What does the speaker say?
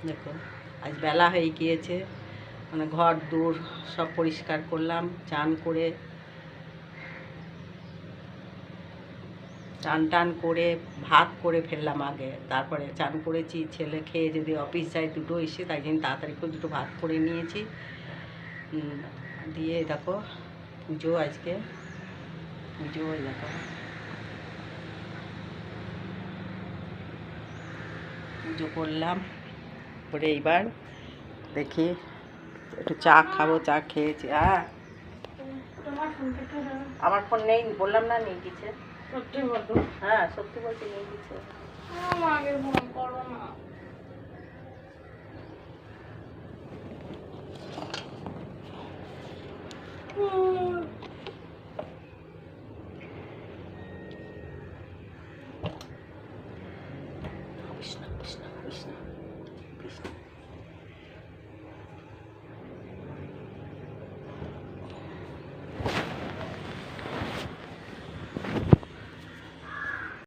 দেখো আজ বেলা হয়ে গিয়েছে, মানে ঘর দূর সব পরিষ্কার করলাম, চান করে চান টান করে ভাত করে ফেললাম আগে, তারপরে চান করেছি। ছেলে খেয়ে যদি অফিস যায় দুটো এসে, তাই জন্য তাড়াতাড়ি করে দুটো ভাত করে নিয়েছি। দিয়ে দেখো পুজো, আজকে পুজো দেখো পুজো করলাম করে এইবার দেখি একটু চা খাবো। চা খেয়েছি। হ্যাঁ আমার ফোন নেই, বললাম না নেই কিছু। হ্যাঁ সত্যি বলছি নেই কিছু।